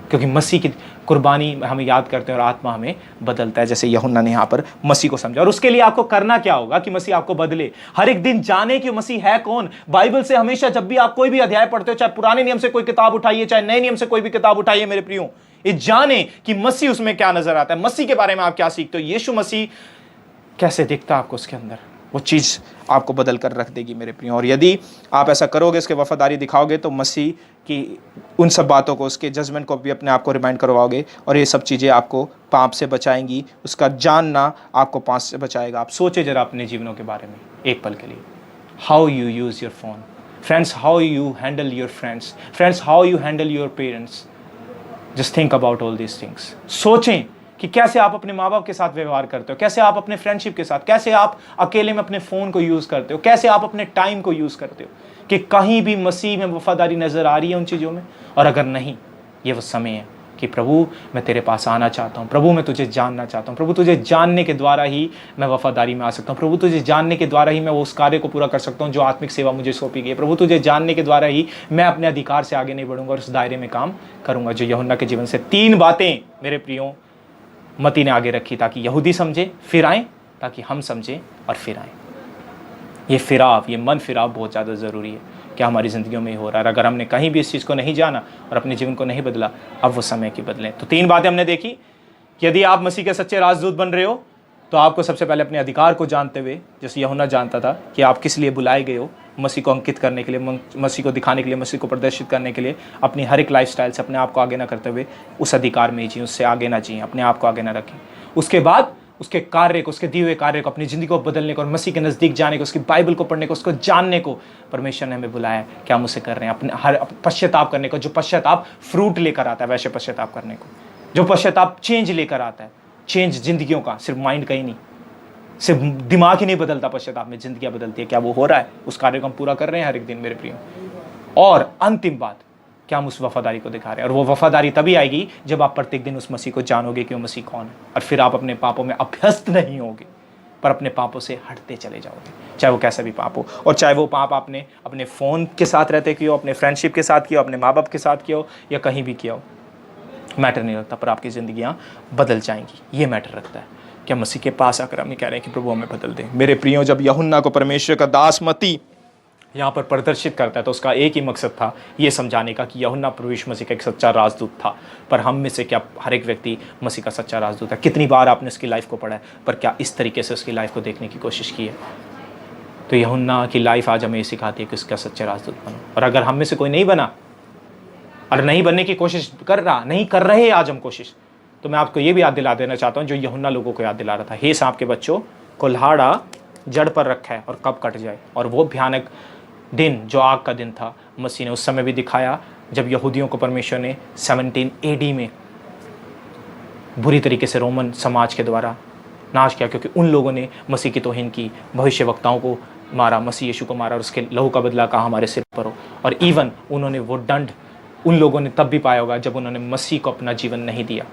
क्योंकि मसीह की कुर्बानी हमें याद करते हैं और आत्मा हमें बदलता है, जैसे यूहन्ना ने यहाँ पर मसीह को समझा। और उसके लिए आपको करना क्या होगा कि मसीह आपको बदले? हर एक दिन जाने कि मसीह है कौन। बाइबल से हमेशा जब भी आप कोई भी अध्याय पढ़ते हो, चाहे पुराने नियम से कोई किताब उठाइए, चाहे नए नियम से कोई भी किताब उठाइए, मेरे प्रियो, ये जाने कि मसीह उसमें क्या नजर आता है, मसीह के बारे में आप क्या सीखते हो, यीशु मसीह कैसे दिखता है आपको उसके अंदर, वो चीज़ आपको बदल कर रख देगी मेरे प्रियो। और यदि आप ऐसा करोगे, उसके वफादारी दिखाओगे, तो मसीह की उन सब बातों को, उसके जजमेंट को भी अपने आप को रिमाइंड करवाओगे, और ये सब चीज़ें आपको पाप से बचाएंगी, उसका जानना आपको पाप से बचाएगा। आप सोचे जरा अपने जीवनों के बारे में एक पल के लिए, how you use your phone friends, how you handle your friends, how you handle your parents. Just think about all these things. सोचें कि कैसे आप अपने माँ बाप के साथ व्यवहार करते हो, कैसे आप अपने फ्रेंडशिप के साथ, कैसे आप अकेले में अपने फ़ोन को यूज़ करते हो, कैसे आप अपने टाइम को यूज़ करते हो, कि कहीं भी मसीह में वफादारी नज़र आ रही है उन चीज़ों में। और अगर नहीं, ये वो समय है कि प्रभु मैं तेरे पास आना चाहता हूँ, प्रभु मैं तुझे जानना चाहता हूँ, प्रभु तुझे जानने के द्वारा ही मैं वफादारी में आ सकता हूँ, प्रभु तुझे जानने के द्वारा ही मैं उस कार्य को पूरा कर सकता हूँ जो आत्मिक सेवा मुझे सौंपी गई है, प्रभु तुझे जानने के द्वारा ही मैं अपने अधिकार से आगे नहीं बढ़ूंगा और उस दायरे में काम करूंगा जो यूहन्ना के जीवन से 3 बातें मेरे प्रियो मती ने आगे रखी, ताकि यहूदी समझे फिर आए, ताकि हम समझें और फिर आए। ये फिराव, ये मन फिराव बहुत ज़्यादा ज़रूरी है, क्या हमारी ज़िंदगियों में हो रहा है। अगर हमने कहीं भी इस चीज़ को नहीं जाना और अपने जीवन को नहीं बदला, अब वो समय की बदलें। तो 3 बातें हमने देखी। यदि आप मसीह के सच्चे राजदूत बन रहे हो, तो आपको सबसे पहले अपने अधिकार को जानते हुए, जैसे यूहन्ना जानता था कि आप किस लिए बुलाए गए हो, मसीह को अंकित करने के लिए, मसीह को दिखाने के लिए, मसीह को प्रदर्शित करने के लिए, अपनी हर एक लाइफस्टाइल से अपने आप को आगे ना करते हुए उस अधिकार में जिए, उससे आगे ना जिए, अपने आप को आगे ना रखें। उसके बाद उसके कार्य को, उसके दिए हुए कार्य को, अपनी ज़िंदगी को बदलने को और मसीह के नज़दीक जाने को, उसकी बाइबल को पढ़ने को, उसको जानने को परमेश्वर ने हमें बुलाया है। क्या हम उसे कर रहे हैं? अपने हर पश्चाताप करने को, जो पश्चाताप फ्रूट लेकर आता है, वैसे पश्चाताप करने को, जो पश्चाताप चेंज लेकर आता है, चेंज जिंदगियों का, सिर्फ माइंड का ही नहीं, सिर्फ दिमाग ही नहीं बदलता पश्चाताप में, जिंदगियां बदलती है। क्या वो हो रहा है? उस कार्य को हम पूरा कर रहे हैं हर एक दिन मेरे प्रियो। और अंतिम बात, क्या हम उस वफादारी को दिखा रहे हैं? और वो वफादारी तभी आएगी जब आप प्रत्येक दिन उस मसीह को जानोगे कि वो मसीह कौन है, और फिर आप अपने पापों में अभ्यस्त नहीं होगे, पर अपने पापों से हटते चले जाओगे, चाहे वो कैसा भी पाप हो। और चाहे वो पाप आपने अपने फ़ोन के साथ रहते किया हो, अपने फ्रेंडशिप के साथ किया हो, अपने माँ बाप के साथ किया हो, या कहीं भी किया हो, मैटर नहीं रखता, पर आपकी ज़िंदगियाँ बदल जाएंगी। ये मैटर रखता है। क्या मसीह के पास आकर हम कह रहे हैं कि प्रभु हमें बदल दे? मेरे प्रियो, जब यूहन्ना को परमेश्वर का दास मती यहाँ पर प्रदर्शित करता है, तो उसका एक ही मकसद था, ये समझाने का कि यूहन्ना प्रभु यीशु मसीह का एक सच्चा राजदूत था। पर हम में से क्या हर एक व्यक्ति मसीह का सच्चा राजदूत है? कितनी बार आपने उसकी लाइफ को पढ़ा है, पर क्या इस तरीके से उसकी लाइफ को देखने की कोशिश की है? तो यूहन्ना की लाइफ आज हमें ये सिखाती है कि उसका सच्चा राजदूत बनो। और अगर हम में से कोई नहीं बना और नहीं बनने की कोशिश नहीं कर रहे आज हम कोशिश, तो मैं आपको ये भी याद दिला देना चाहता हूँ जो यूहन्ना लोगों को याद दिला रहा था, हे सांप के बच्चों, कुल्हाड़ा जड़ पर रखा है और कब कट जाए। और वो भयानक दिन जो आग का दिन था, मसीह ने उस समय भी दिखाया जब यहूदियों को परमेश्वर ने 17 AD में बुरी तरीके से रोमन समाज के द्वारा नाश किया, क्योंकि उन लोगों ने मसीह की तौहीन की, भविष्यवक्ताओं को मारा, मसीह यीशु को मारा और उसके लहू का बदला कहा हमारे सिर पर हो। और इवन उन्होंने वो दंड उन लोगों ने तब भी पाया होगा जब उन्होंने मसीह को अपना जीवन नहीं दिया।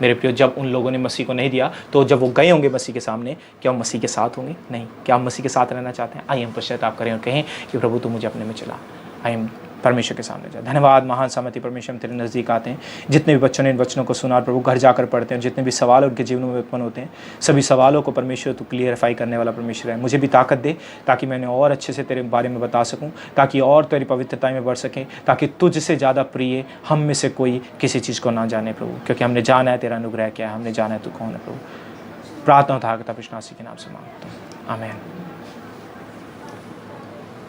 मेरे प्रियो, जब उन लोगों ने मसीह को नहीं दिया, तो जब वो गए होंगे मसीह के सामने, क्या वो मसीह के साथ होंगे? नहीं। क्या हम मसीह के साथ रहना चाहते हैं? आइए हम पश्चाताप करें और कहें कि प्रभु तू मुझे अपने में चला। आइए हम परमेश्वर के सामने जाए। धन्यवाद महान सामर्थी परमेश्वर, हम तेरे नज़दीक आते हैं। जितने भी बच्चों ने इन वचनों को सुना, प्रभु घर जाकर पढ़ते हैं, जितने भी सवाल उनके जीवन में उत्पन्न होते हैं, सभी सवालों को परमेश्वर तू क्लियरिफाई करने वाला परमेश्वर है। मुझे भी ताकत दे ताकि मैंने और अच्छे से तेरे बारे में बता सकूं, ताकि और तेरी पवित्रता में बढ़ सकें, ताकि तुझसे ज़्यादा प्रिय हम में से कोई किसी चीज़ को ना जाने प्रभु, क्योंकि हमने जाना है तेरा अनुग्रह क्या है, हमने जाना है तू कौन है प्रभु। प्रार्थना था पिता के नाम से मांगता हूँ, आमीन।